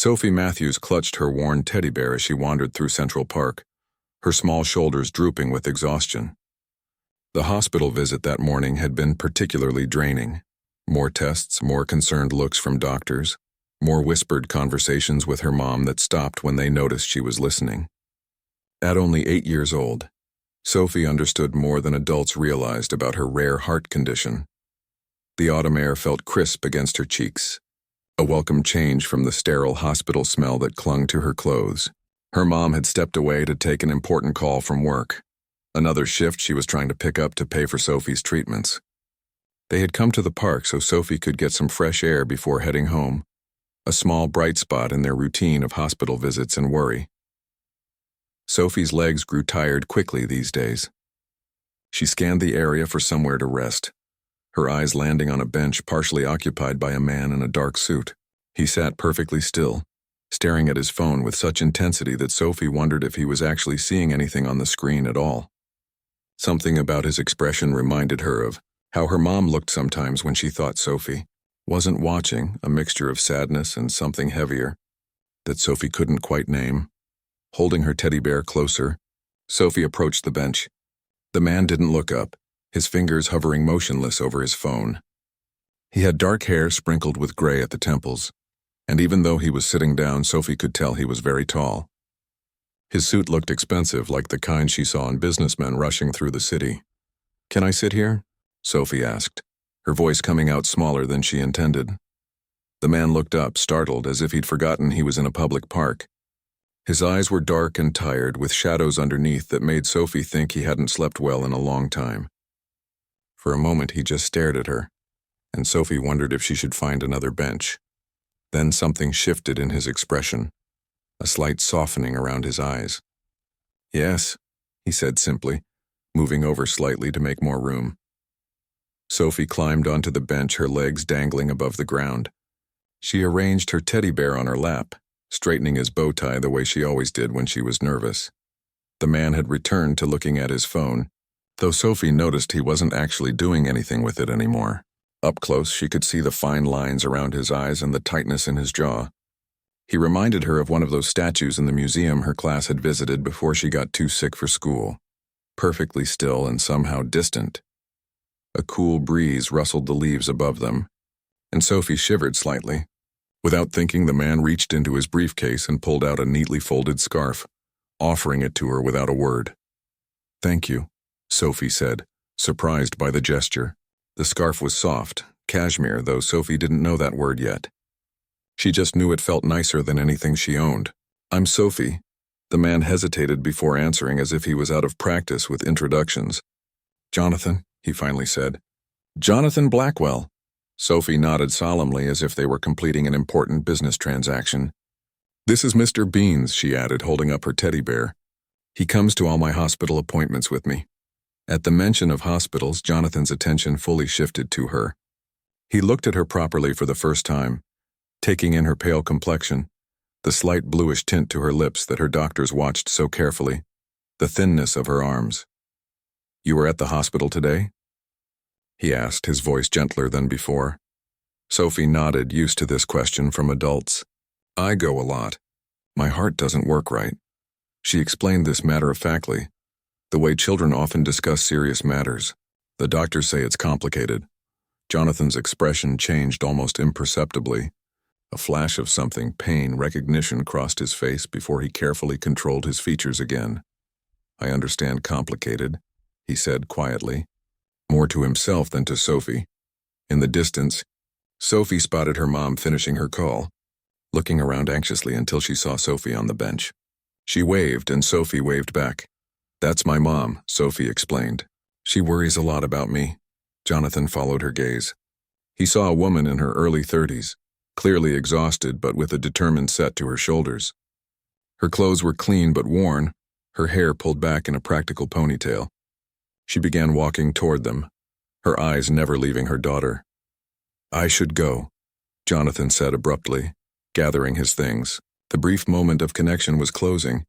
Sophie Matthews clutched her worn teddy bear as she wandered through Central Park, her small shoulders drooping with exhaustion. The hospital visit that morning had been particularly draining. More tests, more concerned looks from doctors, more whispered conversations with her mom that stopped when they noticed she was listening. At only 8 years old, Sophie understood more than adults realized about her rare heart condition. The autumn air felt crisp against her cheeks, a welcome change from the sterile hospital smell that clung to her clothes. Her mom had stepped away to take an important call from work, another shift she was trying to pick up to pay for Sophie's treatments. They had come to the park so Sophie could get some fresh air before heading home, a small bright spot in their routine of hospital visits and worry. Sophie's legs grew tired quickly these days. She scanned the area for somewhere to rest, her eyes landing on a bench partially occupied by a man in a dark suit. He sat perfectly still, staring at his phone with such intensity that Sophie wondered if he was actually seeing anything on the screen at all. Something about his expression reminded her of how her mom looked sometimes when she thought Sophie wasn't watching, a mixture of sadness and something heavier that Sophie couldn't quite name. Holding her teddy bear closer, Sophie approached the bench. The man didn't look up, his fingers hovering motionless over his phone. He had dark hair sprinkled with gray at the temples, and even though he was sitting down, Sophie could tell he was very tall. His suit looked expensive, like the kind she saw in businessmen rushing through the city. "Can I sit here?" Sophie asked, her voice coming out smaller than she intended. The man looked up, startled, as if he'd forgotten he was in a public park. His eyes were dark and tired, with shadows underneath that made Sophie think he hadn't slept well in a long time. For a moment he just stared at her, and Sophie wondered if she should find another bench. Then something shifted in his expression, a slight softening around his eyes. "Yes," he said simply, moving over slightly to make more room. Sophie climbed onto the bench, her legs dangling above the ground. She arranged her teddy bear on her lap, straightening his bow tie the way she always did when she was nervous. The man had returned to looking at his phone, though Sophie noticed he wasn't actually doing anything with it anymore. Up close, she could see the fine lines around his eyes and the tightness in his jaw. He reminded her of one of those statues in the museum her class had visited before she got too sick for school, perfectly still and somehow distant. A cool breeze rustled the leaves above them, and Sophie shivered slightly. Without thinking, the man reached into his briefcase and pulled out a neatly folded scarf, offering it to her without a word. "Thank you," Sophie said, surprised by the gesture. The scarf was soft, cashmere, though Sophie didn't know that word yet. She just knew it felt nicer than anything she owned. "I'm Sophie." The man hesitated before answering, as if he was out of practice with introductions. "Jonathan," he finally said. "Jonathan Blackwell." Sophie nodded solemnly as if they were completing an important business transaction. "This is Mr. Beans," she added, holding up her teddy bear. "He comes to all my hospital appointments with me." At the mention of hospitals, Jonathan's attention fully shifted to her. He looked at her properly for the first time, taking in her pale complexion, the slight bluish tint to her lips that her doctors watched so carefully, the thinness of her arms. "You were at the hospital today?" he asked, his voice gentler than before. Sophie nodded, used to this question from adults. "I go a lot. My heart doesn't work right." She explained this matter-of-factly, the way children often discuss serious matters. "The doctors say it's complicated." Jonathan's expression changed almost imperceptibly. A flash of something, pain, recognition crossed his face before he carefully controlled his features again. "I understand complicated," he said quietly, more to himself than to Sophie. In the distance, Sophie spotted her mom finishing her call, looking around anxiously until she saw Sophie on the bench. She waved, and Sophie waved back. "That's my mom," Sophie explained. "She worries a lot about me." Jonathan followed her gaze. He saw a woman in her early 30s, clearly exhausted but with a determined set to her shoulders. Her clothes were clean but worn, her hair pulled back in a practical ponytail. She began walking toward them, her eyes never leaving her daughter. "I should go," Jonathan said abruptly, gathering his things. The brief moment of connection was closing,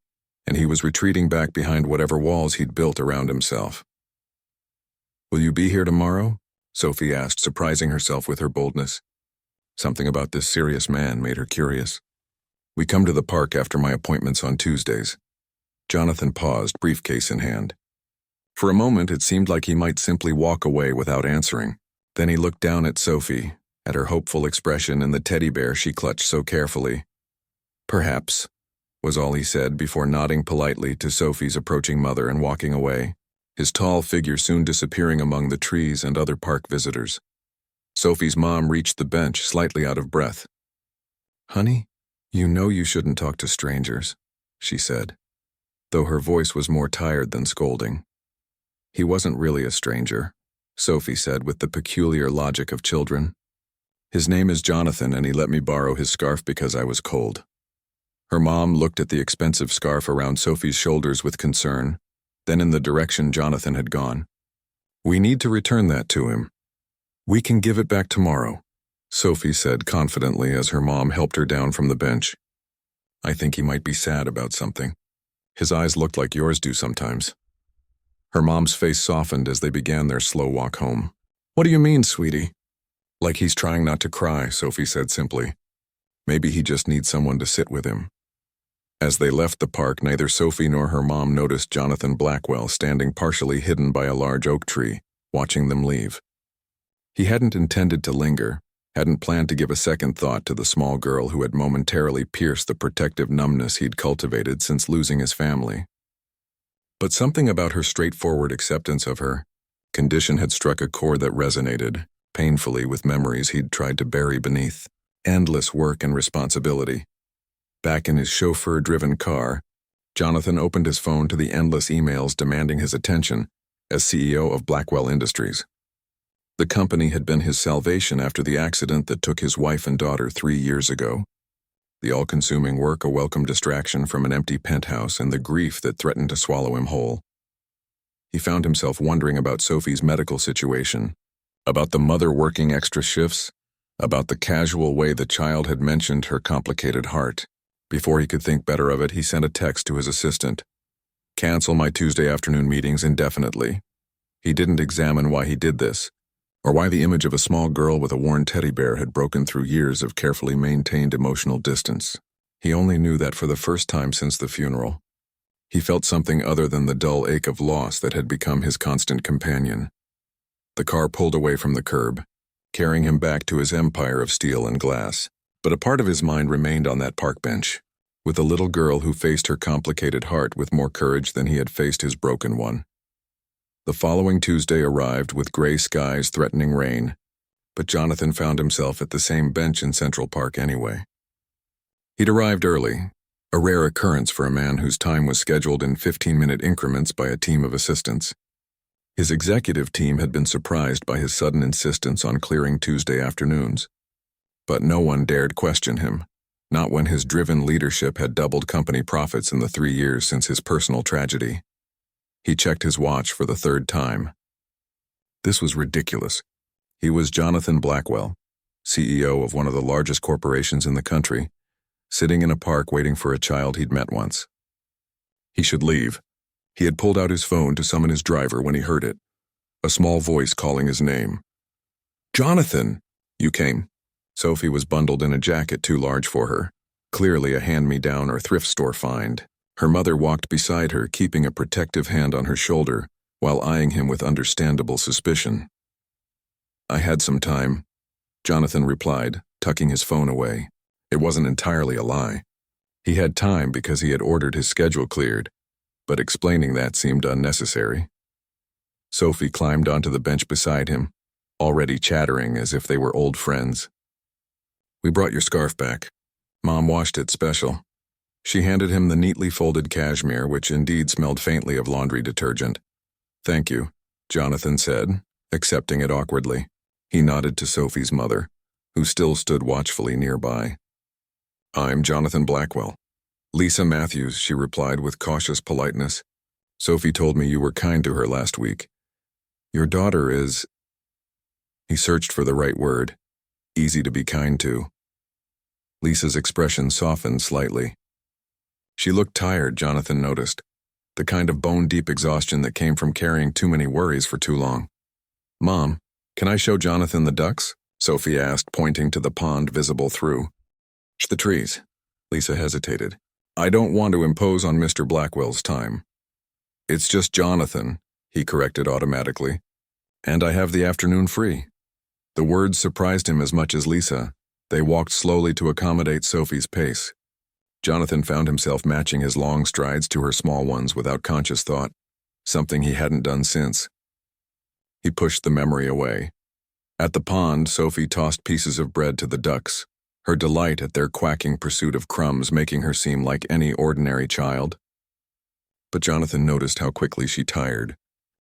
and he was retreating back behind whatever walls he'd built around himself. "Will you be here tomorrow?" Sophie asked, surprising herself with her boldness. Something about this serious man made her curious. We come to the park after my appointments on Tuesdays. Jonathan paused, briefcase in hand. For a moment, it seemed like he might simply walk away without answering. Then he looked down at Sophie, at her hopeful expression and the teddy bear she clutched so carefully. "Perhaps," was all he said before nodding politely to Sophie's approaching mother and walking away, his tall figure soon disappearing among the trees and other park visitors. Sophie's mom reached the bench, slightly out of breath. "Honey, you know you shouldn't talk to strangers," she said, though her voice was more tired than scolding. "He wasn't really a stranger," Sophie said with the peculiar logic of children. "His name is Jonathan, and he let me borrow his scarf because I was cold." Her mom looked at the expensive scarf around Sophie's shoulders with concern, then in the direction Jonathan had gone. "We need to return that to him. We can give it back tomorrow," Sophie said confidently as her mom helped her down from the bench. "I think he might be sad about something. His eyes looked like yours do sometimes." Her mom's face softened as they began their slow walk home. "What do you mean, sweetie?" "Like he's trying not to cry," Sophie said simply. "Maybe he just needs someone to sit with him." As they left the park, neither Sophie nor her mom noticed Jonathan Blackwell standing partially hidden by a large oak tree, watching them leave. He hadn't intended to linger, hadn't planned to give a second thought to the small girl who had momentarily pierced the protective numbness he'd cultivated since losing his family. But something about her straightforward acceptance of her condition had struck a chord that resonated, painfully, with memories he'd tried to bury beneath endless work and responsibility. Back in his chauffeur-driven car, Jonathan opened his phone to the endless emails demanding his attention as CEO of Blackwell Industries. The company had been his salvation after the accident that took his wife and daughter 3 years ago. The all-consuming work a welcome distraction from an empty penthouse and the grief that threatened to swallow him whole. He found himself wondering about Sophie's medical situation, about the mother working extra shifts, about the casual way the child had mentioned her complicated heart. Before he could think better of it, he sent a text to his assistant. "Cancel my Tuesday afternoon meetings indefinitely." He didn't examine why he did this, or why the image of a small girl with a worn teddy bear had broken through years of carefully maintained emotional distance. He only knew that for the first time since the funeral, he felt something other than the dull ache of loss that had become his constant companion. The car pulled away from the curb, carrying him back to his empire of steel and glass. But a part of his mind remained on that park bench, with a little girl who faced her complicated heart with more courage than he had faced his broken one. The following Tuesday arrived with gray skies threatening rain, but Jonathan found himself at the same bench in Central Park anyway. He'd arrived early, a rare occurrence for a man whose time was scheduled in 15-minute increments by a team of assistants. His executive team had been surprised by his sudden insistence on clearing Tuesday afternoons. But no one dared question him, not when his driven leadership had doubled company profits in the 3 years since his personal tragedy. He checked his watch for the 3rd time. This was ridiculous. He was Jonathan Blackwell, CEO of one of the largest corporations in the country, sitting in a park waiting for a child he'd met once. He should leave. He had pulled out his phone to summon his driver when he heard it, a small voice calling his name. "Jonathan!" "You came." Sophie was bundled in a jacket too large for her, clearly a hand-me-down or thrift store find. Her mother walked beside her, keeping a protective hand on her shoulder, while eyeing him with understandable suspicion. "I had some time," Jonathan replied, tucking his phone away. It wasn't entirely a lie. He had time because he had ordered his schedule cleared, but explaining that seemed unnecessary. Sophie climbed onto the bench beside him, already chattering as if they were old friends. "We brought your scarf back. Mom washed it special." She handed him the neatly folded cashmere, which indeed smelled faintly of laundry detergent. "Thank you," Jonathan said, accepting it awkwardly. He nodded to Sophie's mother, who still stood watchfully nearby. "I'm Jonathan Blackwell." "Lisa Matthews," she replied with cautious politeness. "Sophie told me you were kind to her last week. Your daughter is—" He searched for the right word. "Easy to be kind to." Lisa's expression softened slightly. She looked tired, Jonathan noticed, the kind of bone-deep exhaustion that came from carrying too many worries for too long. "Mom, can I show Jonathan the ducks?" Sophie asked, pointing to the pond visible through the trees. Lisa hesitated. I don't want to impose on Mr. Blackwell's time. It's just Jonathan, he corrected automatically. And I have the afternoon free. The words surprised him as much as Lisa. They walked slowly to accommodate Sophie's pace. Jonathan found himself matching his long strides to her small ones without conscious thought, something he hadn't done since. He pushed the memory away. At the pond, Sophie tossed pieces of bread to the ducks, her delight at their quacking pursuit of crumbs making her seem like any ordinary child. But Jonathan noticed how quickly she tired,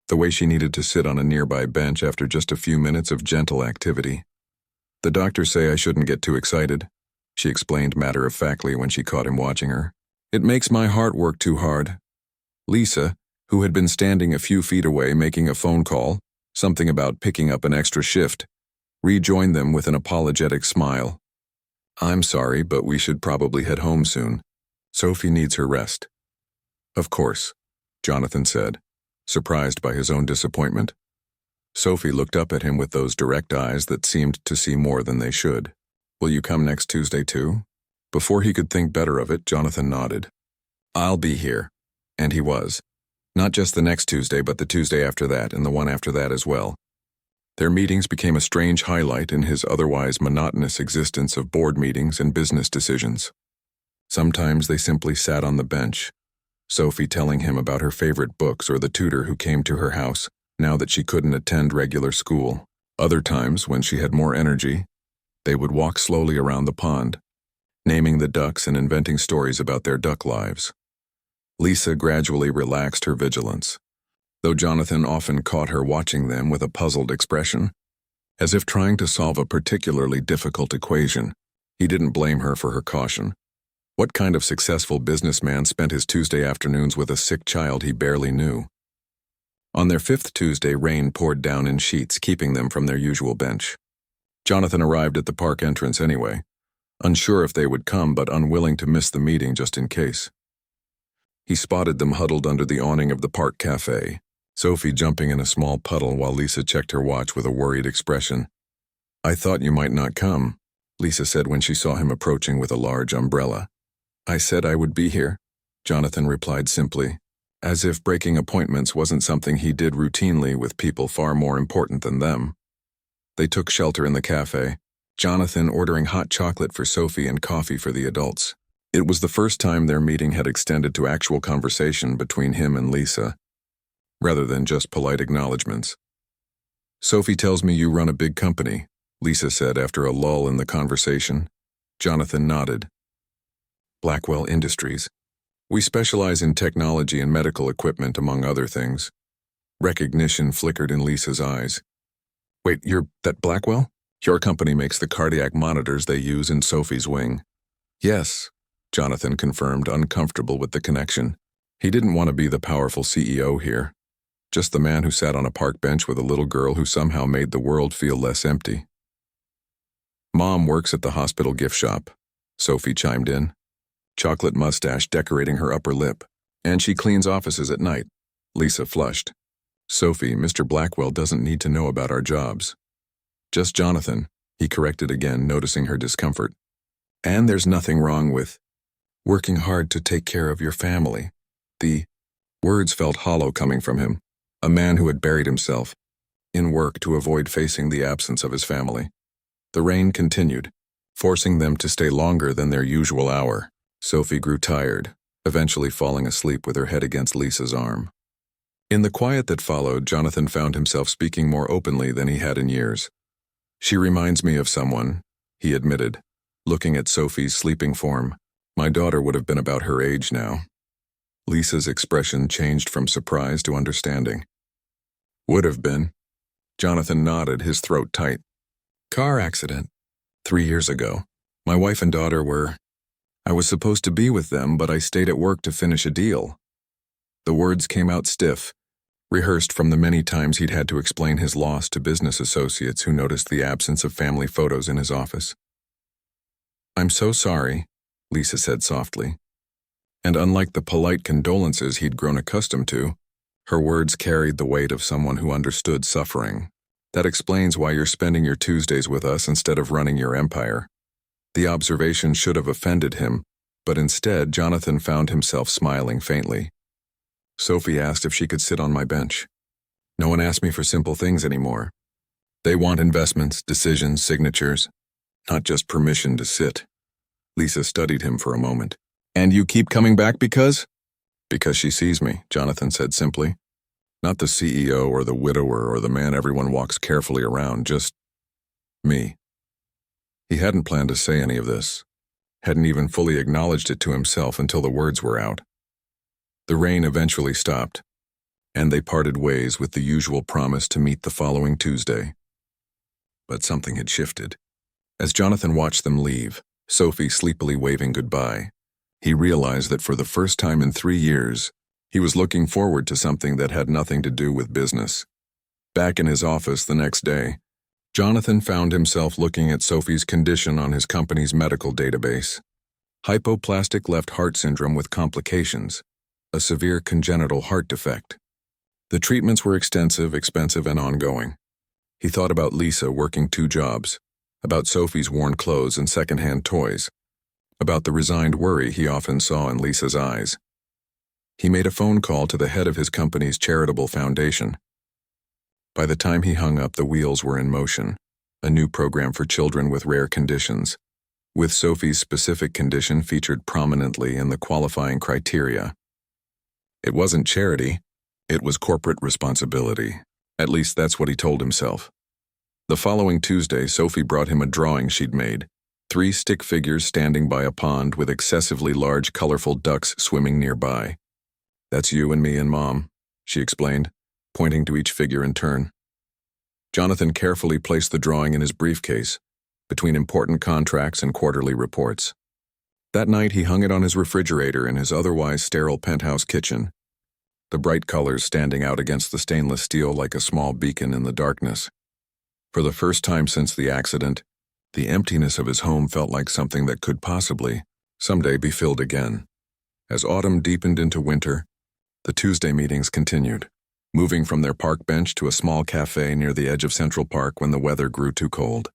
the way she needed to sit on a nearby bench after just a few minutes of gentle activity. The doctors say I shouldn't get too excited, she explained matter-of-factly when she caught him watching her. It makes my heart work too hard. Lisa, who had been standing a few feet away making a phone call, something about picking up an extra shift, rejoined them with an apologetic smile. I'm sorry, but we should probably head home soon. Sophie needs her rest. Of course, Jonathan said, surprised by his own disappointment. Sophie looked up at him with those direct eyes that seemed to see more than they should. Will you come next Tuesday too? Before he could think better of it, Jonathan nodded. I'll be here. And he was. Not just the next Tuesday, but the Tuesday after that, and the one after that as well. Their meetings became a strange highlight in his otherwise monotonous existence of board meetings and business decisions. Sometimes they simply sat on the bench, Sophie telling him about her favorite books or the tutor who came to her house now that she couldn't attend regular school. Other times, when she had more energy, they would walk slowly around the pond, naming the ducks and inventing stories about their duck lives. Lisa gradually relaxed her vigilance, though Jonathan often caught her watching them with a puzzled expression, as if trying to solve a particularly difficult equation. He didn't blame her for her caution. What kind of successful businessman spent his Tuesday afternoons with a sick child he barely knew? On their fifth Tuesday, rain poured down in sheets, keeping them from their usual bench. Jonathan arrived at the park entrance anyway, unsure if they would come but unwilling to miss the meeting just in case. He spotted them huddled under the awning of the park cafe, Sophie jumping in a small puddle while Lisa checked her watch with a worried expression. I thought you might not come, Lisa said when she saw him approaching with a large umbrella. I said I would be here, Jonathan replied simply, as if breaking appointments wasn't something he did routinely with people far more important than them. They took shelter in the cafe, Jonathan ordering hot chocolate for Sophie and coffee for the adults. It was the first time their meeting had extended to actual conversation between him and Lisa, rather than just polite acknowledgments. Sophie tells me you run a big company, Lisa said after a lull in the conversation. Jonathan nodded. Blackwell Industries. We specialize in technology and medical equipment, among other things. Recognition flickered in Lisa's eyes. Wait, you're that Blackwell? Your company makes the cardiac monitors they use in Sophie's wing. Yes, Jonathan confirmed, uncomfortable with the connection. He didn't want to be the powerful CEO here, just the man who sat on a park bench with a little girl who somehow made the world feel less empty. Mom works at the hospital gift shop, Sophie chimed in, chocolate mustache decorating her upper lip, and she cleans offices at night. Lisa flushed. Sophie, Mr. Blackwell doesn't need to know about our jobs. Just Jonathan, he corrected again, noticing her discomfort. And there's nothing wrong with working hard to take care of your family. The words felt hollow coming from him, a man who had buried himself in work to avoid facing the absence of his family. The rain continued, forcing them to stay longer than their usual hour. Sophie grew tired, eventually falling asleep with her head against Lisa's arm. In the quiet that followed, Jonathan found himself speaking more openly than he had in years. She reminds me of someone, he admitted, looking at Sophie's sleeping form. My daughter would have been about her age now. Lisa's expression changed from surprise to understanding. Would have been. Jonathan nodded, his throat tight. Car accident. 3 years ago. My wife and daughter were... I was supposed to be with them, but I stayed at work to finish a deal. The words came out stiff, rehearsed from the many times he'd had to explain his loss to business associates who noticed the absence of family photos in his office. I'm so sorry, Lisa said softly. And unlike the polite condolences he'd grown accustomed to, her words carried the weight of someone who understood suffering. That explains why you're spending your Tuesdays with us instead of running your empire. The observation should have offended him, But instead, Jonathan found himself smiling faintly. Sophie asked if she could sit on my bench. No one asks me for simple things anymore. They want investments, decisions, signatures, not just permission to sit. Lisa studied him for a moment. And you keep coming back because? Because she sees me, Jonathan said simply. Not the CEO or the widower or the man everyone walks carefully around, just me. He hadn't planned to say any of this, hadn't even fully acknowledged it to himself until the words were out. The rain eventually stopped, and they parted ways with the usual promise to meet the following Tuesday. But something had shifted. As Jonathan watched them leave, Sophie sleepily waving goodbye, he realized that for the first time in 3 years, he was looking forward to something that had nothing to do with business. Back in his office the next day, Jonathan found himself looking at Sophie's condition on his company's medical database. Hypoplastic left heart syndrome with complications, a severe congenital heart defect. The treatments were extensive, expensive, and ongoing. He thought about Lisa working 2 jobs, about Sophie's worn clothes and secondhand toys, about the resigned worry he often saw in Lisa's eyes. He made a phone call to the head of his company's charitable foundation. By the time he hung up, the wheels were in motion, a new program for children with rare conditions, with Sophie's specific condition featured prominently in the qualifying criteria. It wasn't charity, it was corporate responsibility. At least that's what he told himself. The following Tuesday, Sophie brought him a drawing she'd made, 3 stick figures standing by a pond with excessively large, colorful ducks swimming nearby. That's you and me and Mom, she explained, pointing to each figure in turn. Jonathan carefully placed the drawing in his briefcase, between important contracts and quarterly reports. That night, he hung it on his refrigerator in his otherwise sterile penthouse kitchen, the bright colors standing out against the stainless steel like a small beacon in the darkness. For the first time since the accident, the emptiness of his home felt like something that could possibly, someday, be filled again. As autumn deepened into winter, the Tuesday meetings continued, moving from their park bench to a small cafe near the edge of Central Park when the weather grew too cold.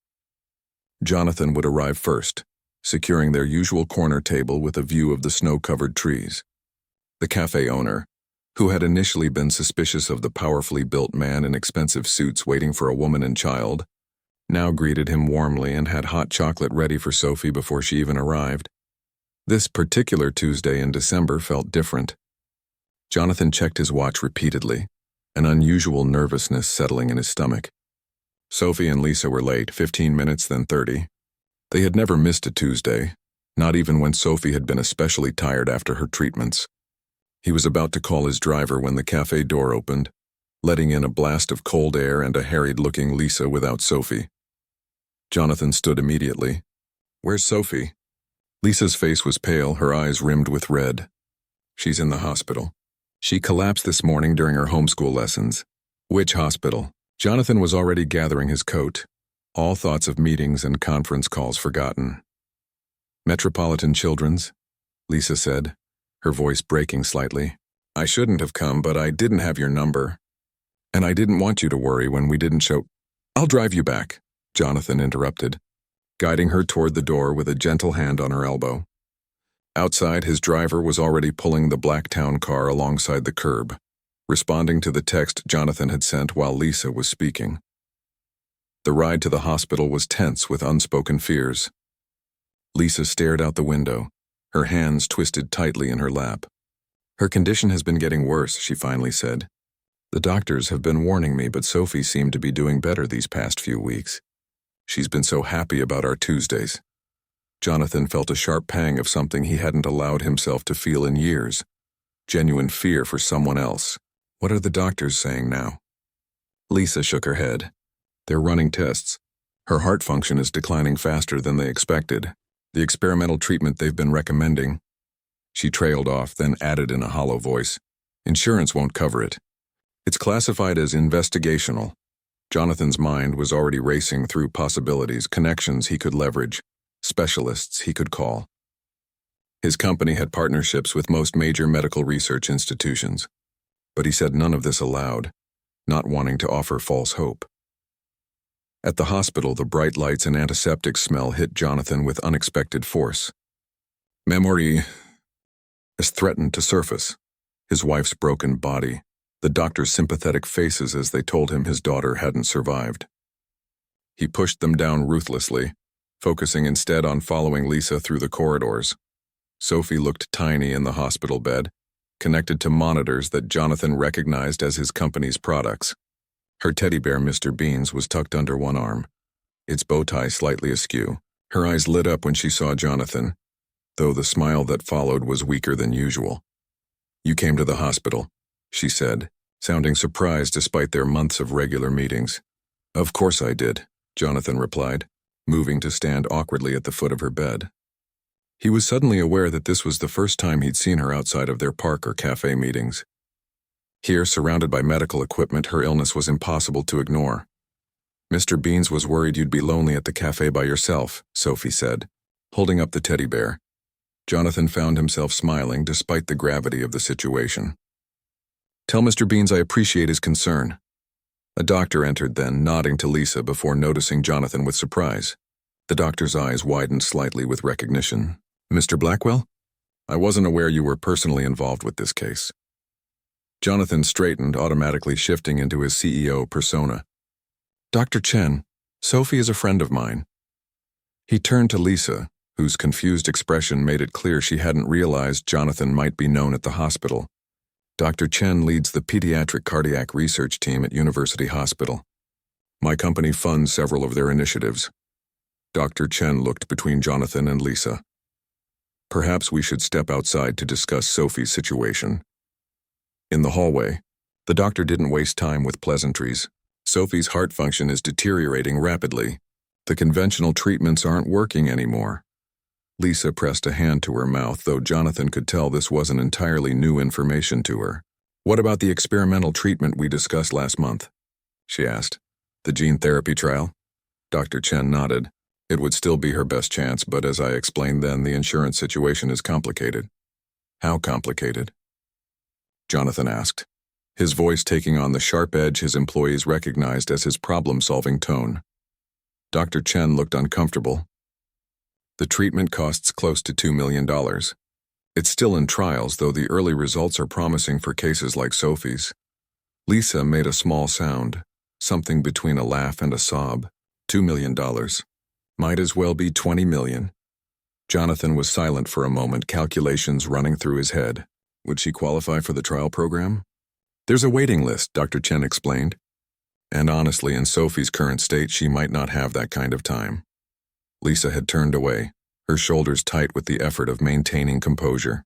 Jonathan would arrive first, securing their usual corner table with a view of the snow-covered trees. The cafe owner, who had initially been suspicious of the powerfully built man in expensive suits waiting for a woman and child, now greeted him warmly and had hot chocolate ready for Sophie before she even arrived. This particular Tuesday in December felt different. Jonathan checked his watch repeatedly, an unusual nervousness settling in his stomach. Sophie and Lisa were late, 15 minutes, then 30. They had never missed a Tuesday, not even when Sophie had been especially tired after her treatments. He was about to call his driver when the cafe door opened, letting in a blast of cold air and a harried-looking Lisa without Sophie. Jonathan stood immediately. "Where's Sophie?" Lisa's face was pale, her eyes rimmed with red. "She's in the hospital. She collapsed this morning during her homeschool lessons." "Which hospital?" Jonathan was already gathering his coat, all thoughts of meetings and conference calls forgotten. "Metropolitan Children's," Lisa said, her voice breaking slightly. "I shouldn't have come, but I didn't have your number. And I didn't want you to worry when we didn't show—" "I'll drive you back," Jonathan interrupted, guiding her toward the door with a gentle hand on her elbow. Outside, his driver was already pulling the black town car alongside the curb, responding to the text Jonathan had sent while Lisa was speaking. The ride to the hospital was tense with unspoken fears. Lisa stared out the window, her hands twisted tightly in her lap. "Her condition has been getting worse," she finally said. "The doctors have been warning me, but Sophie seemed to be doing better these past few weeks. She's been so happy about our Tuesdays." Jonathan felt a sharp pang of something he hadn't allowed himself to feel in years, genuine fear for someone else. "What are the doctors saying now?" Lisa shook her head. "They're running tests. Her heart function is declining faster than they expected. The experimental treatment they've been recommending—" She trailed off, then added in a hollow voice, "Insurance won't cover it. It's classified as investigational." Jonathan's mind was already racing through possibilities, connections he could leverage, specialists he could call. His company had partnerships with most major medical research institutions, but he said none of this aloud, not wanting to offer false hope. At the hospital, the bright lights and antiseptic smell hit Jonathan with unexpected force. Memory has threatened to surface. His wife's broken body, the doctor's sympathetic faces as they told him his daughter hadn't survived. He pushed them down ruthlessly, focusing instead on following Lisa through the corridors. Sophie looked tiny in the hospital bed, connected to monitors that Jonathan recognized as his company's products. Her teddy bear, Mr. Beans, was tucked under one arm, its bow tie slightly askew. Her eyes lit up when she saw Jonathan, though the smile that followed was weaker than usual. "You came to the hospital," she said, sounding surprised despite their months of regular meetings. "Of course I did," Jonathan replied, moving to stand awkwardly at the foot of her bed. He was suddenly aware that this was the first time he'd seen her outside of their park or cafe meetings. Here, surrounded by medical equipment, her illness was impossible to ignore. "Mr. Beans was worried you'd be lonely at the cafe by yourself," Sophie said, holding up the teddy bear. Jonathan found himself smiling despite the gravity of the situation. "Tell Mr. Beans I appreciate his concern." A doctor entered then, nodding to Lisa before noticing Jonathan with surprise. The doctor's eyes widened slightly with recognition. "Mr. Blackwell? I wasn't aware you were personally involved with this case." Jonathan straightened, automatically shifting into his CEO persona. "Dr. Chen, Sophie is a friend of mine." He turned to Lisa, whose confused expression made it clear she hadn't realized Jonathan might be known at the hospital. "Dr. Chen leads the pediatric cardiac research team at University Hospital. My company funds several of their initiatives." Dr. Chen looked between Jonathan and Lisa. "Perhaps we should step outside to discuss Sophie's situation." In the hallway, the doctor didn't waste time with pleasantries. "Sophie's heart function is deteriorating rapidly. The conventional treatments aren't working anymore." Lisa pressed a hand to her mouth, though Jonathan could tell this wasn't entirely new information to her. "What about the experimental treatment we discussed last month?" she asked. "The gene therapy trial?" Dr. Chen nodded. "It would still be her best chance, but as I explained then, the insurance situation is complicated." "How complicated?" Jonathan asked, his voice taking on the sharp edge his employees recognized as his problem-solving tone. Dr. Chen looked uncomfortable. "The treatment costs close to $2 million. It's still in trials, though the early results are promising for cases like Sophie's." Lisa made a small sound, something between a laugh and a sob. $2 million. Might as well be 20 million. Jonathan was silent for a moment, calculations running through his head. Would she qualify for the trial program? "There's a waiting list," Dr. Chen explained. And honestly, in Sophie's current state, she might not have that kind of time. Lisa had turned away, her shoulders tight with the effort of maintaining composure.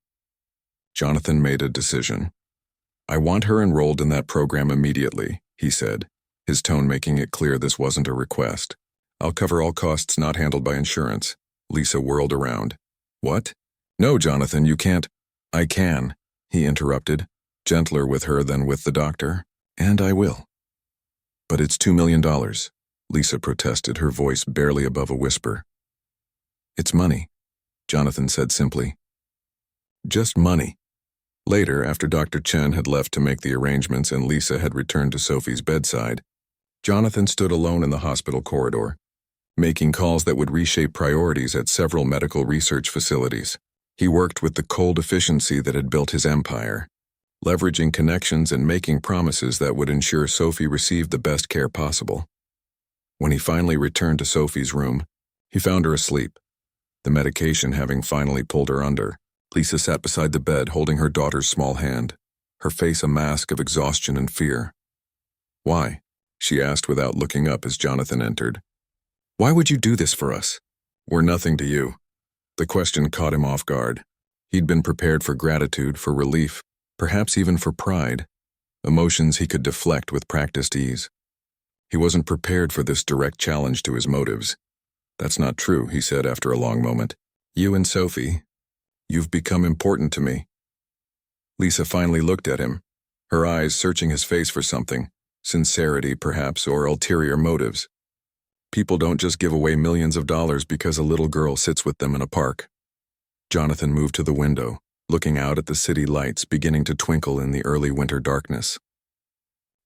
Jonathan made a decision. "I want her enrolled in that program immediately," he said, his tone making it clear this wasn't a request. "I'll cover all costs not handled by insurance." Lisa whirled around. "What? No, Jonathan, you can't." "I can," he interrupted, gentler with her than with the doctor. "And I will." "But it's $2 million, Lisa protested, her voice barely above a whisper. "It's money," Jonathan said simply. "Just money." Later, after Dr. Chen had left to make the arrangements and Lisa had returned to Sophie's bedside, Jonathan stood alone in the hospital corridor, making calls that would reshape priorities at several medical research facilities. He worked with the cold efficiency that had built his empire, leveraging connections and making promises that would ensure Sophie received the best care possible. When he finally returned to Sophie's room, he found her asleep, the medication having finally pulled her under. Lisa sat beside the bed, holding her daughter's small hand, her face a mask of exhaustion and fear. "Why?" she asked without looking up as Jonathan entered. "Why would you do this for us?" "We're nothing to you." The question caught him off guard. He'd been prepared for gratitude, for relief, perhaps even for pride, emotions he could deflect with practiced ease. He wasn't prepared for this direct challenge to his motives. "That's not true," he said after a long moment. "You and Sophie, you've become important to me." Lisa finally looked at him, her eyes searching his face for something, sincerity perhaps, or ulterior motives. People don't just give away millions of dollars because a little girl sits with them in a park. Jonathan moved to the window, looking out at the city lights beginning to twinkle in the early winter darkness.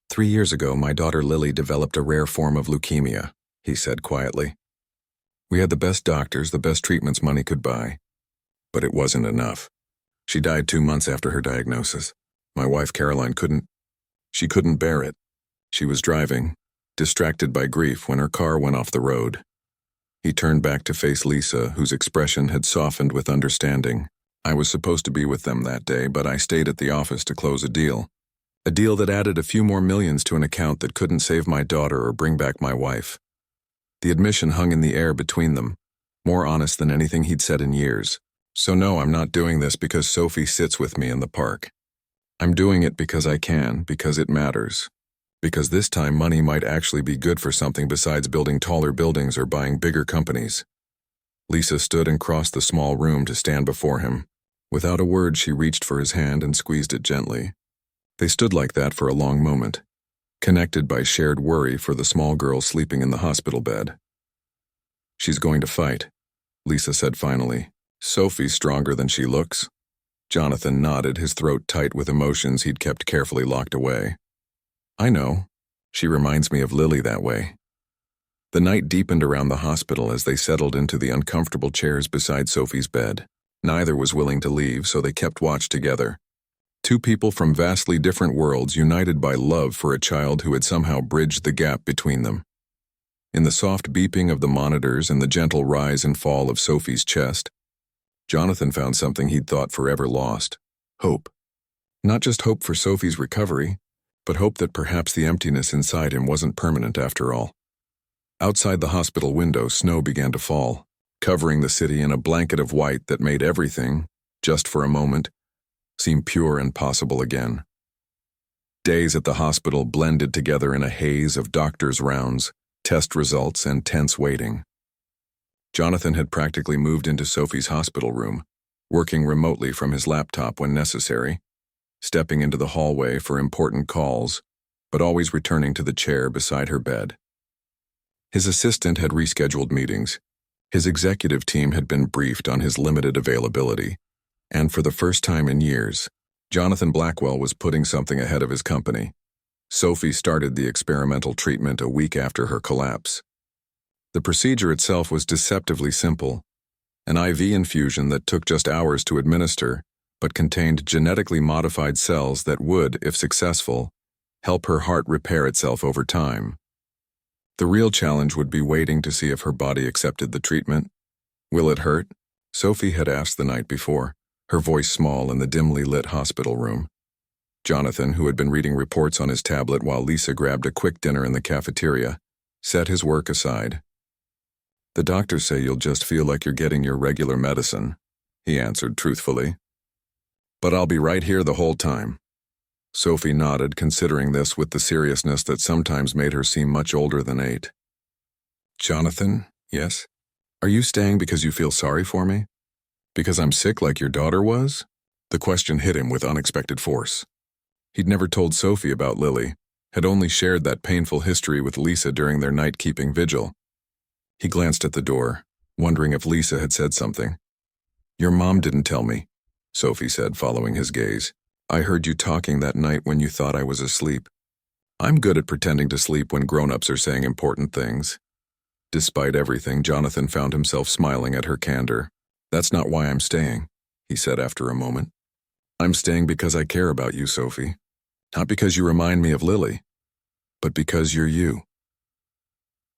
3 years ago, my daughter Lily developed a rare form of leukemia, he said quietly. We had the best doctors, the best treatments money could buy. But it wasn't enough. She died 2 months after her diagnosis. My wife Caroline couldn't bear it. She was driving, distracted by grief when her car went off the road. He turned back to face Lisa, whose expression had softened with understanding. I was supposed to be with them that day, but I stayed at the office to close a deal. A deal that added a few more millions to an account that couldn't save my daughter or bring back my wife. The admission hung in the air between them, more honest than anything he'd said in years. So no, I'm not doing this because Sophie sits with me in the park. I'm doing it because I can, because it matters. Because this time money might actually be good for something besides building taller buildings or buying bigger companies. Lisa stood and crossed the small room to stand before him. Without a word, she reached for his hand and squeezed it gently. They stood like that for a long moment, connected by shared worry for the small girl sleeping in the hospital bed. She's going to fight, Lisa said finally. Sophie's stronger than she looks. Jonathan nodded, his throat tight with emotions he'd kept carefully locked away. I know. She reminds me of Lily that way. The night deepened around the hospital as they settled into the uncomfortable chairs beside Sophie's bed. Neither was willing to leave, so they kept watch together. Two people from vastly different worlds united by love for a child who had somehow bridged the gap between them. In the soft beeping of the monitors and the gentle rise and fall of Sophie's chest, Jonathan found something he'd thought forever lost. Hope. Not just hope for Sophie's recovery, but hope that perhaps the emptiness inside him wasn't permanent after all. Outside the hospital window, snow began to fall, covering the city in a blanket of white that made everything, just for a moment, seem pure and possible again. Days at the hospital blended together in a haze of doctors' rounds, test results, and tense waiting. Jonathan had practically moved into Sophie's hospital room, working remotely from his laptop when necessary, stepping into the hallway for important calls, but always returning to the chair beside her bed. His assistant had rescheduled meetings. His executive team had been briefed on his limited availability, and for the first time in years, Jonathan Blackwell was putting something ahead of his company. Sophie started the experimental treatment a week after her collapse. The procedure itself was deceptively simple, an IV infusion that took just hours to administer, but contained genetically modified cells that would, if successful, help her heart repair itself over time. The real challenge would be waiting to see if her body accepted the treatment. Will it hurt? Sophie had asked the night before, her voice small in the dimly lit hospital room. Jonathan, who had been reading reports on his tablet while Lisa grabbed a quick dinner in the cafeteria, set his work aside. The doctors say you'll just feel like you're getting your regular medicine, he answered truthfully. But I'll be right here the whole time. Sophie nodded, considering this with the seriousness that sometimes made her seem much older than 8. Jonathan, yes? Are you staying because you feel sorry for me? Because I'm sick like your daughter was? The question hit him with unexpected force. He'd never told Sophie about Lily, had only shared that painful history with Lisa during their night-keeping vigil. He glanced at the door, wondering if Lisa had said something. Your mom didn't tell me, Sophie said, following his gaze. I heard you talking that night when you thought I was asleep. I'm good at pretending to sleep when grown-ups are saying important things. Despite everything, Jonathan found himself smiling at her candor. That's not why I'm staying, he said after a moment. I'm staying because I care about you, Sophie. Not because you remind me of Lily, but because you're you.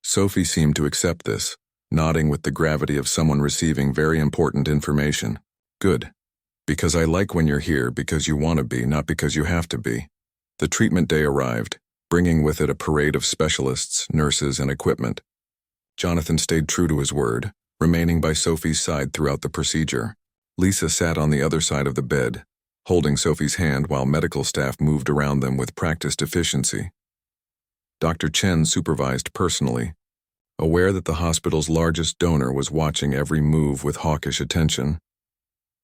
Sophie seemed to accept this, nodding with the gravity of someone receiving very important information. Good. Because I like when you're here because you want to be, not because you have to be. The treatment day arrived, bringing with it a parade of specialists, nurses, and equipment. Jonathan stayed true to his word, remaining by Sophie's side throughout the procedure. Lisa sat on the other side of the bed, holding Sophie's hand while medical staff moved around them with practiced efficiency. Dr. Chen supervised personally, aware that the hospital's largest donor was watching every move with hawkish attention.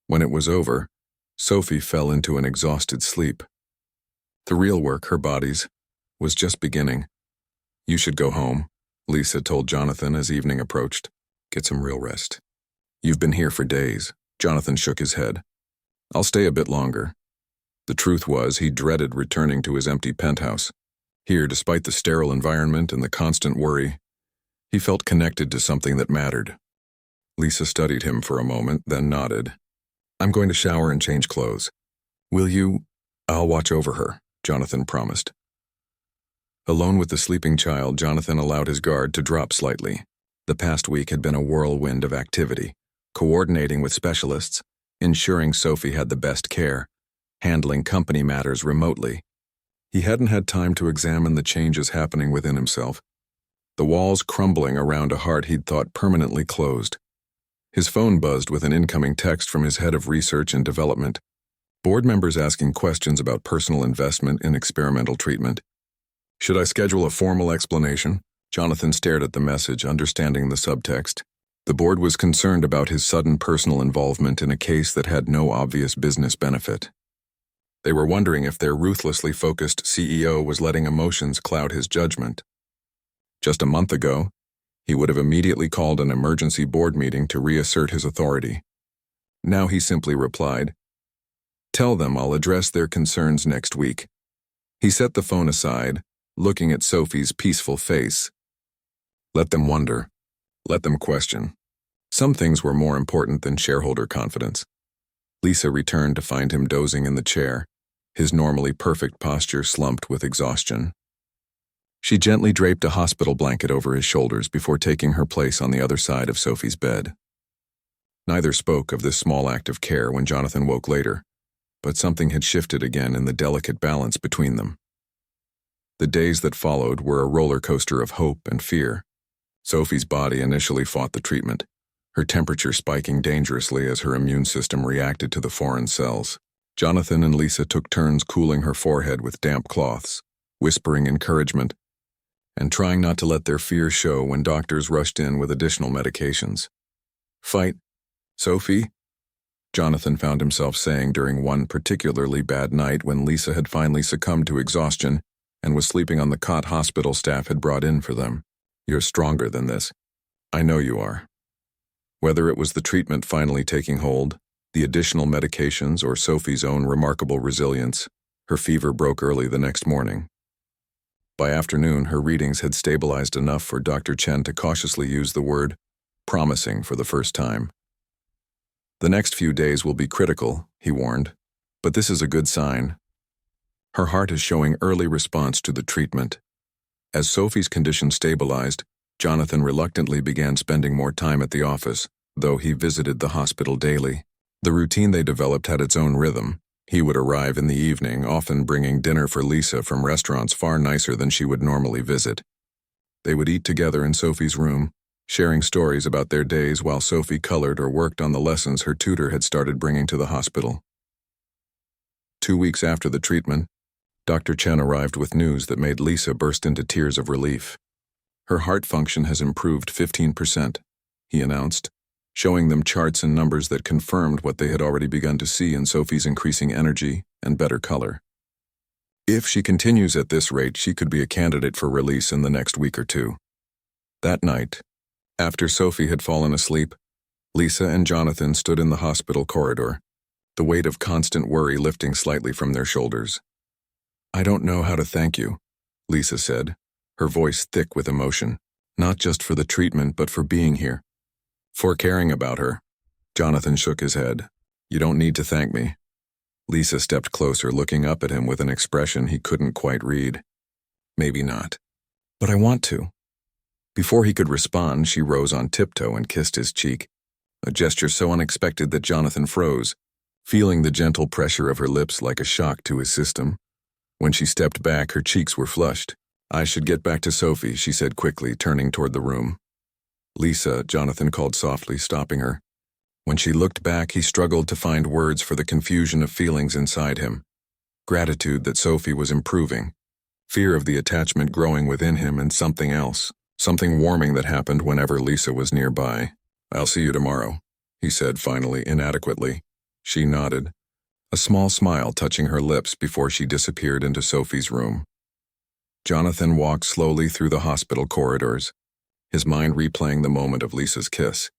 When it was over, Sophie fell into an exhausted sleep. The real work, her body's, was just beginning. You should go home, Lisa told Jonathan as evening approached. Get some real rest. You've been here for days. Jonathan shook his head. I'll stay a bit longer. The truth was, he dreaded returning to his empty penthouse. Here, despite the sterile environment and the constant worry, he felt connected to something that mattered. Lisa studied him for a moment, then nodded. I'm going to shower and change clothes. Will you? I'll watch over her, Jonathan promised. Alone with the sleeping child, Jonathan allowed his guard to drop slightly. The past week had been a whirlwind of activity, coordinating with specialists, ensuring Sophie had the best care, handling company matters remotely. He hadn't had time to examine the changes happening within himself, the walls crumbling around a heart he'd thought permanently closed. His phone buzzed with an incoming text from his head of research and development. Board members asking questions about personal investment in experimental treatment. Should I schedule a formal explanation? Jonathan stared at the message, understanding the subtext. The board was concerned about his sudden personal involvement in a case that had no obvious business benefit. They were wondering if their ruthlessly focused CEO was letting emotions cloud his judgment. Just a month ago, he would have immediately called an emergency board meeting to reassert his authority. Now he simply replied, "Tell them I'll address their concerns next week." He set the phone aside, looking at Sophie's peaceful face. Let them wonder. Let them question. Some things were more important than shareholder confidence. Lisa returned to find him dozing in the chair, his normally perfect posture slumped with exhaustion. She gently draped a hospital blanket over his shoulders before taking her place on the other side of Sophie's bed. Neither spoke of this small act of care when Jonathan woke later, but something had shifted again in the delicate balance between them. The days that followed were a roller coaster of hope and fear. Sophie's body initially fought the treatment, her temperature spiking dangerously as her immune system reacted to the foreign cells. Jonathan and Lisa took turns cooling her forehead with damp cloths, whispering encouragement, and trying not to let their fear show when doctors rushed in with additional medications. "Fight, Sophie?" Jonathan found himself saying during one particularly bad night when Lisa had finally succumbed to exhaustion and was sleeping on the cot hospital staff had brought in for them. "You're stronger than this. I know you are." Whether it was the treatment finally taking hold, the additional medications, or Sophie's own remarkable resilience, her fever broke early the next morning. By afternoon, her readings had stabilized enough for Dr. Chen to cautiously use the word promising for the first time. "The next few days will be critical," he warned, "but this is a good sign. Her heart is showing early response to the treatment." As Sophie's condition stabilized, Jonathan reluctantly began spending more time at the office, though he visited the hospital daily. The routine they developed had its own rhythm. He would arrive in the evening, often bringing dinner for Lisa from restaurants far nicer than she would normally visit. They would eat together in Sophie's room, sharing stories about their days while Sophie colored or worked on the lessons her tutor had started bringing to the hospital. 2 weeks after the treatment, Dr. Chen arrived with news that made Lisa burst into tears of relief. "Her heart function has improved 15%, he announced, showing them charts and numbers that confirmed what they had already begun to see in Sophie's increasing energy and better color. If she continues at this rate, she could be a candidate for release in the next week or two. That night, after Sophie had fallen asleep, Lisa and Jonathan stood in the hospital corridor, the weight of constant worry lifting slightly from their shoulders. "I don't know how to thank you," Lisa said, her voice thick with emotion, "not just for the treatment but for being here. For caring about her." Jonathan shook his head. "You don't need to thank me." Lisa stepped closer, looking up at him with an expression he couldn't quite read. "Maybe not. But I want to." Before he could respond, she rose on tiptoe and kissed his cheek, a gesture so unexpected that Jonathan froze, feeling the gentle pressure of her lips like a shock to his system. When she stepped back, her cheeks were flushed. "I should get back to Sophie," she said quickly, turning toward the room. "Lisa," Jonathan called softly, stopping her. When she looked back, he struggled to find words for the confusion of feelings inside him. Gratitude that Sophie was improving, fear of the attachment growing within him, and something else, something warming that happened whenever Lisa was nearby. "I'll see you tomorrow," he said finally, inadequately. She nodded, a small smile touching her lips before she disappeared into Sophie's room. Jonathan walked slowly through the hospital corridors, his mind replaying the moment of Lisa's kiss.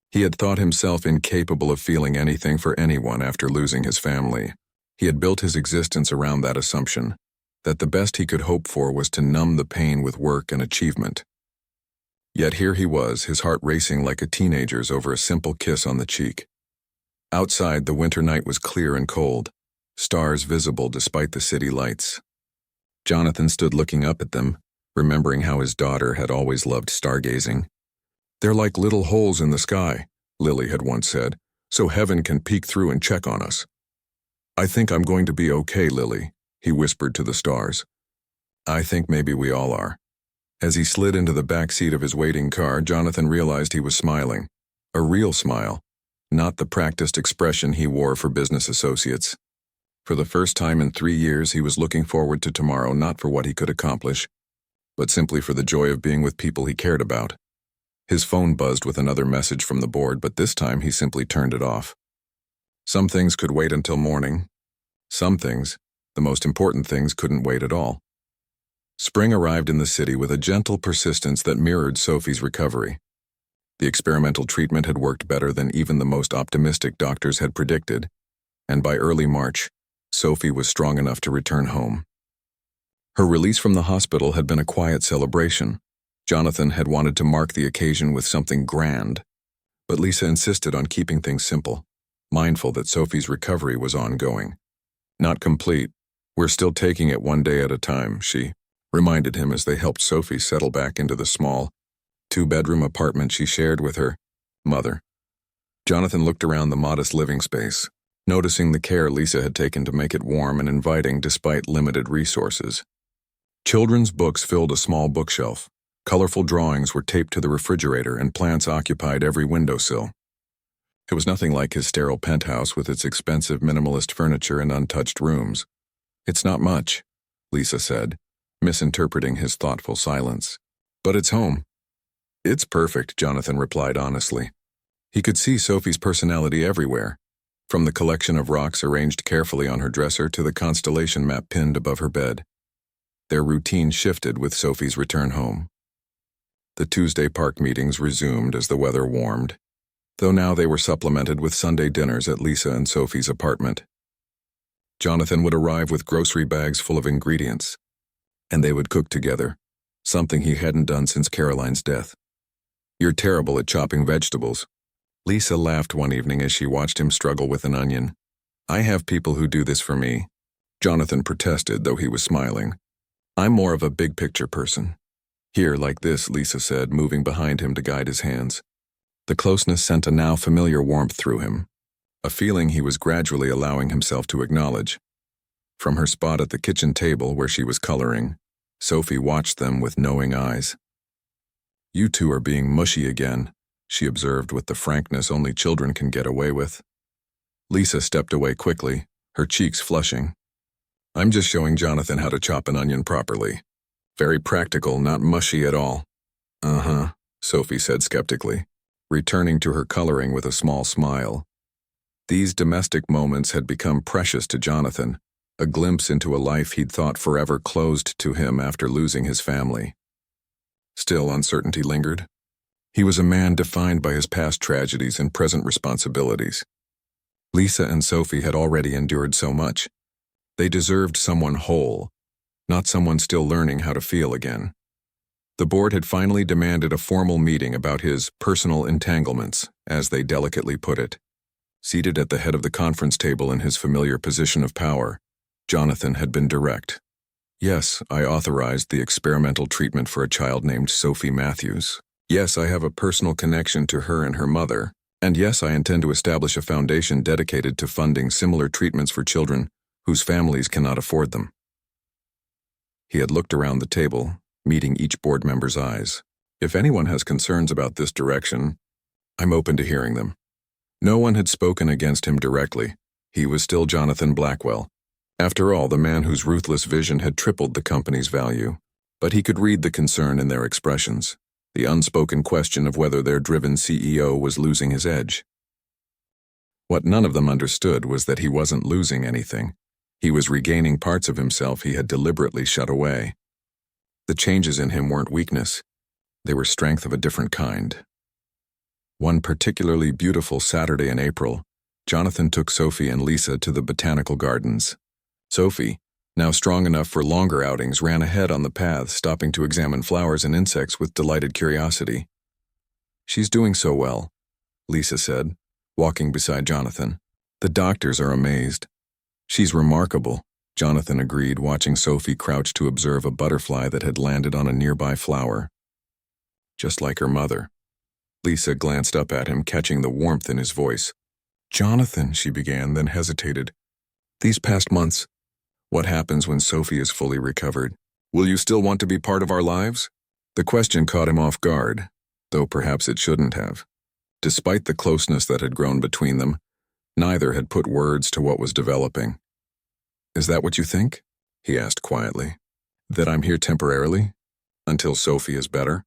He had thought himself incapable of feeling anything for anyone after losing his family. He had built his existence around that assumption, that the best he could hope for was to numb the pain with work and achievement. Yet here he was, his heart racing like a teenager's over a simple kiss on the cheek. Outside, the winter night was clear and cold, stars visible despite the city lights. Jonathan stood looking up at them, remembering how his daughter had always loved stargazing. "They're like little holes in the sky," Lily had once said, "so heaven can peek through and check on us." "I think I'm going to be okay, Lily," he whispered to the stars. "I think maybe we all are." As he slid into the back seat of his waiting car, Jonathan realized he was smiling. A real smile, not the practiced expression he wore for business associates. For the first time in 3 years, he was looking forward to tomorrow not for what he could accomplish, but simply for the joy of being with people he cared about. His phone buzzed with another message from the board, but this time he simply turned it off. Some things could wait until morning. Some things, the most important things, couldn't wait at all. Spring arrived in the city with a gentle persistence that mirrored Sophie's recovery. The experimental treatment had worked better than even the most optimistic doctors had predicted, and by early March, Sophie was strong enough to return home. Her release from the hospital had been a quiet celebration. Jonathan had wanted to mark the occasion with something grand, but Lisa insisted on keeping things simple, mindful that Sophie's recovery was ongoing. "Not complete. We're still taking it one day at a time," she reminded him as they helped Sophie settle back into the small, 2-bedroom apartment she shared with her mother. Jonathan looked around the modest living space, noticing the care Lisa had taken to make it warm and inviting despite limited resources. Children's books filled a small bookshelf. Colorful drawings were taped to the refrigerator, and plants occupied every windowsill. It was nothing like his sterile penthouse with its expensive minimalist furniture and untouched rooms. "It's not much," Lisa said, misinterpreting his thoughtful silence. "But it's home." "It's perfect," Jonathan replied honestly. He could see Sophie's personality everywhere, from the collection of rocks arranged carefully on her dresser to the constellation map pinned above her bed. Their routine shifted with Sophie's return home. The Tuesday park meetings resumed as the weather warmed, though now they were supplemented with Sunday dinners at Lisa and Sophie's apartment. Jonathan would arrive with grocery bags full of ingredients, and they would cook together, something he hadn't done since Caroline's death. "You're terrible at chopping vegetables." Lisa laughed one evening as she watched him struggle with an onion. "I have people who do this for me," Jonathan protested, though he was smiling. "I'm more of a big-picture person." "Here, like this," Lisa said, moving behind him to guide his hands. The closeness sent a now familiar warmth through him, a feeling he was gradually allowing himself to acknowledge. From her spot at the kitchen table where she was coloring, Sophie watched them with knowing eyes. "You two are being mushy again," she observed with the frankness only children can get away with. Lisa stepped away quickly, her cheeks flushing. "I'm just showing Jonathan how to chop an onion properly. Very practical, not mushy at all." "Uh-huh," Sophie said skeptically, returning to her coloring with a small smile. These domestic moments had become precious to Jonathan, a glimpse into a life he'd thought forever closed to him after losing his family. Still, uncertainty lingered. He was a man defined by his past tragedies and present responsibilities. Lisa and Sophie had already endured so much. They deserved someone whole, not someone still learning how to feel again. The board had finally demanded a formal meeting about his personal entanglements, as they delicately put it. Seated at the head of the conference table in his familiar position of power, Jonathan had been direct. "Yes, I authorized the experimental treatment for a child named Sophie Matthews. Yes, I have a personal connection to her and her mother. And yes, I intend to establish a foundation dedicated to funding similar treatments for children whose families cannot afford them." He had looked around the table, meeting each board member's eyes. "If anyone has concerns about this direction, I'm open to hearing them." No one had spoken against him directly. He was still Jonathan Blackwell. After all, the man whose ruthless vision had tripled the company's value. But he could read the concern in their expressions, the unspoken question of whether their driven CEO was losing his edge. What none of them understood was that he wasn't losing anything. He was regaining parts of himself he had deliberately shut away. The changes in him weren't weakness. They were strength of a different kind. One particularly beautiful Saturday in April, Jonathan took Sophie and Lisa to the botanical gardens. Sophie, now strong enough for longer outings, ran ahead on the path, stopping to examine flowers and insects with delighted curiosity. "She's doing so well," Lisa said, walking beside Jonathan. The doctors are amazed. She's remarkable, Jonathan agreed, watching Sophie crouch to observe a butterfly that had landed on a nearby flower. Just like her mother. Lisa glanced up at him, catching the warmth in his voice. Jonathan, she began, then hesitated. These past months, what happens when Sophie is fully recovered? Will you still want to be part of our lives? The question caught him off guard, though perhaps it shouldn't have. Despite the closeness that had grown between them, neither had put words to what was developing. Is that what you think? He asked quietly. That I'm here temporarily? Until Sophie is better?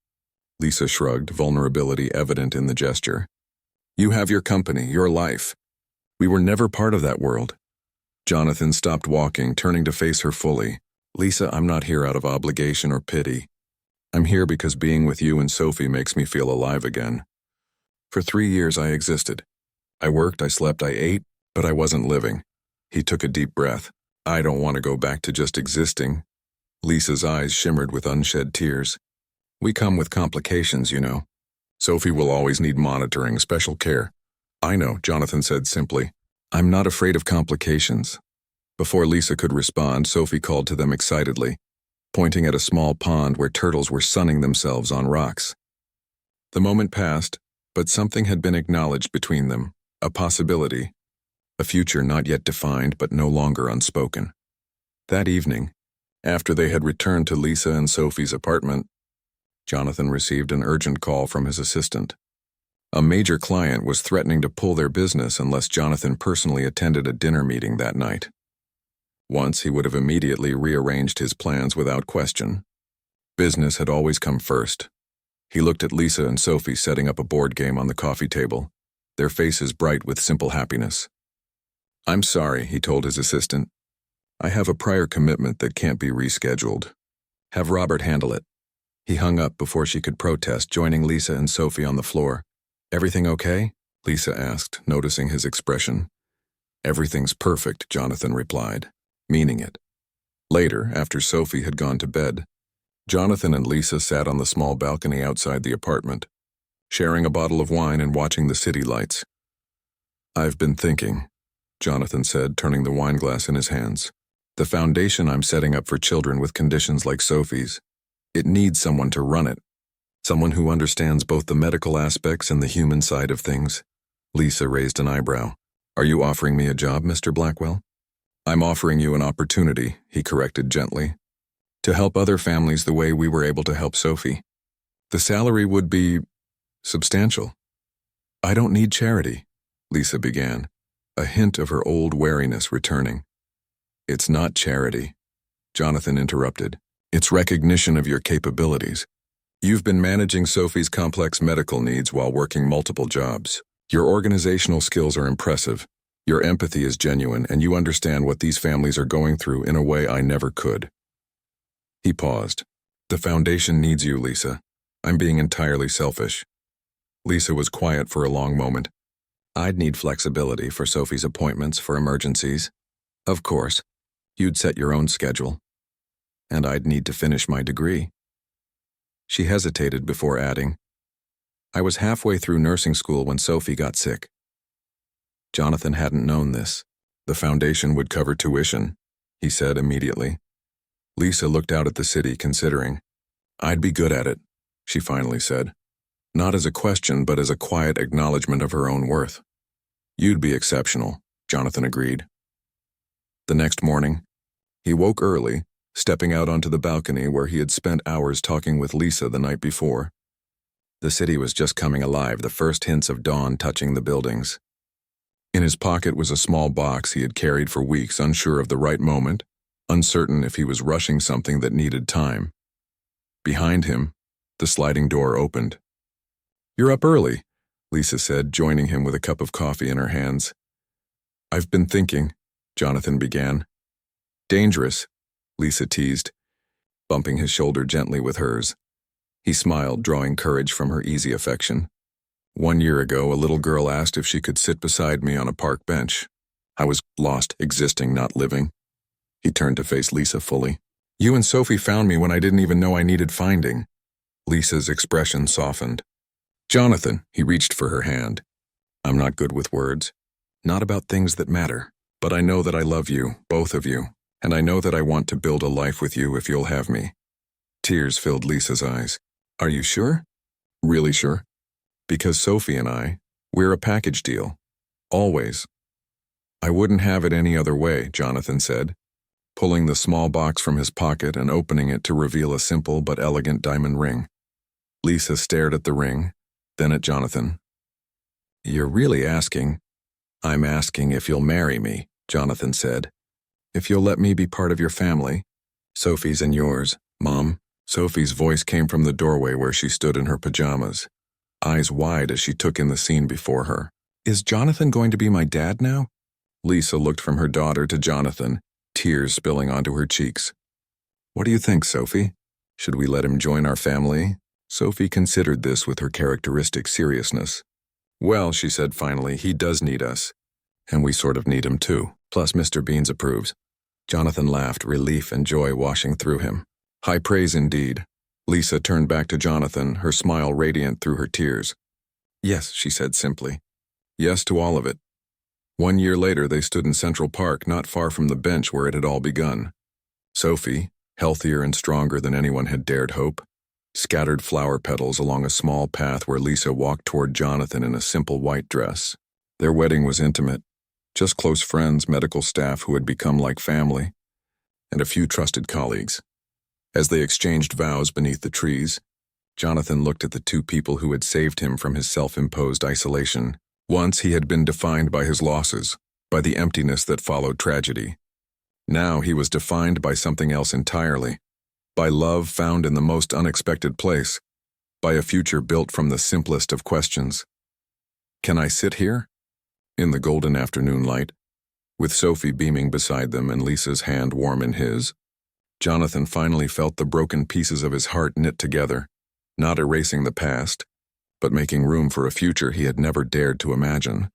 Lisa shrugged, vulnerability evident in the gesture. You have your company, your life. We were never part of that world. Jonathan stopped walking, turning to face her fully. Lisa, I'm not here out of obligation or pity. I'm here because being with you and Sophie makes me feel alive again. For 3 years I existed. I worked, I slept, I ate, but I wasn't living. He took a deep breath. I don't want to go back to just existing. Lisa's eyes shimmered with unshed tears. We come with complications, you know. Sophie will always need monitoring, special care. I know, Jonathan said simply. I'm not afraid of complications. Before Lisa could respond, Sophie called to them excitedly, pointing at a small pond where turtles were sunning themselves on rocks. The moment passed, but something had been acknowledged between them, a possibility, a future not yet defined but no longer unspoken. That evening, after they had returned to Lisa and Sophie's apartment, Jonathan received an urgent call from his assistant. A major client was threatening to pull their business unless Jonathan personally attended a dinner meeting that night. Once, he would have immediately rearranged his plans without question. Business had always come first. He looked at Lisa and Sophie setting up a board game on the coffee table, their faces bright with simple happiness. I'm sorry, he told his assistant. I have a prior commitment that can't be rescheduled. Have Robert handle it. He hung up before she could protest, joining Lisa and Sophie on the floor. Everything okay? Lisa asked, noticing his expression. Everything's perfect, Jonathan replied, meaning it. Later, after Sophie had gone to bed, Jonathan and Lisa sat on the small balcony outside the apartment, sharing a bottle of wine and watching the city lights. I've been thinking, Jonathan said, turning the wineglass in his hands. The foundation I'm setting up for children with conditions like Sophie's, it needs someone to run it. Someone who understands both the medical aspects and the human side of things. Lisa raised an eyebrow. Are you offering me a job, Mr. Blackwell? I'm offering you an opportunity, he corrected gently, to help other families the way we were able to help Sophie. The salary would be substantial. I don't need charity, Lisa began, a hint of her old wariness returning. It's not charity, Jonathan interrupted. It's recognition of your capabilities. You've been managing Sophie's complex medical needs while working multiple jobs. Your organizational skills are impressive. Your empathy is genuine, and you understand what these families are going through in a way I never could. He paused. The foundation needs you, Lisa. I'm being entirely selfish. Lisa was quiet for a long moment. I'd need flexibility for Sophie's appointments for emergencies. Of course, you'd set your own schedule. And I'd need to finish my degree. She hesitated before adding, I was halfway through nursing school when Sophie got sick. Jonathan hadn't known this. The foundation would cover tuition, he said immediately. Lisa looked out at the city, considering. I'd be good at it, she finally said. Not as a question, but as a quiet acknowledgement of her own worth. You'd be exceptional, Jonathan agreed. The next morning, he woke early, stepping out onto the balcony where he had spent hours talking with Lisa the night before. The city was just coming alive, the first hints of dawn touching the buildings. In his pocket was a small box he had carried for weeks, unsure of the right moment, uncertain if he was rushing something that needed time. Behind him, the sliding door opened. You're up early, Lisa said, joining him with a cup of coffee in her hands. I've been thinking, Jonathan began. Dangerous, Lisa teased, bumping his shoulder gently with hers. He smiled, drawing courage from her easy affection. 1 year ago, a little girl asked if she could sit beside me on a park bench. I was lost, existing, not living. He turned to face Lisa fully. You and Sophie found me when I didn't even know I needed finding. Lisa's expression softened. Jonathan, he reached for her hand. I'm not good with words. Not about things that matter. But I know that I love you, both of you, and I know that I want to build a life with you if you'll have me. Tears filled Lisa's eyes. Are you sure? Really sure? Because Sophie and we're a package deal. Always. I wouldn't have it any other way, Jonathan said, pulling the small box from his pocket and opening it to reveal a simple but elegant diamond ring. Lisa stared at the ring, then at Jonathan. You're really asking? I'm asking if you'll marry me, Jonathan said. If you'll let me be part of your family. Sophie's and yours, Mom. Sophie's voice came from the doorway where she stood in her pajamas, eyes wide as she took in the scene before her. Is Jonathan going to be my dad now? Lisa looked from her daughter to Jonathan, tears spilling onto her cheeks. What do you think, Sophie? Should we let him join our family? Sophie considered this with her characteristic seriousness. Well, she said finally, he does need us. And we sort of need him too. Plus Mr. Beans approves. Jonathan laughed, relief and joy washing through him. High praise indeed. Lisa turned back to Jonathan, her smile radiant through her tears. Yes, she said simply. Yes to all of it. 1 year later, they stood in Central Park, not far from the bench where it had all begun. Sophie, healthier and stronger than anyone had dared hope, scattered flower petals along a small path where Lisa walked toward Jonathan in a simple white dress. Their wedding was intimate, just close friends, medical staff who had become like family, and a few trusted colleagues. As they exchanged vows beneath the trees, Jonathan looked at the two people who had saved him from his self-imposed isolation. Once he had been defined by his losses, by the emptiness that followed tragedy. Now he was defined by something else entirely, by love found in the most unexpected place, by a future built from the simplest of questions. Can I sit here? In the golden afternoon light, with Sophie beaming beside them and Lisa's hand warm in his, Jonathan finally felt the broken pieces of his heart knit together, not erasing the past, but making room for a future he had never dared to imagine.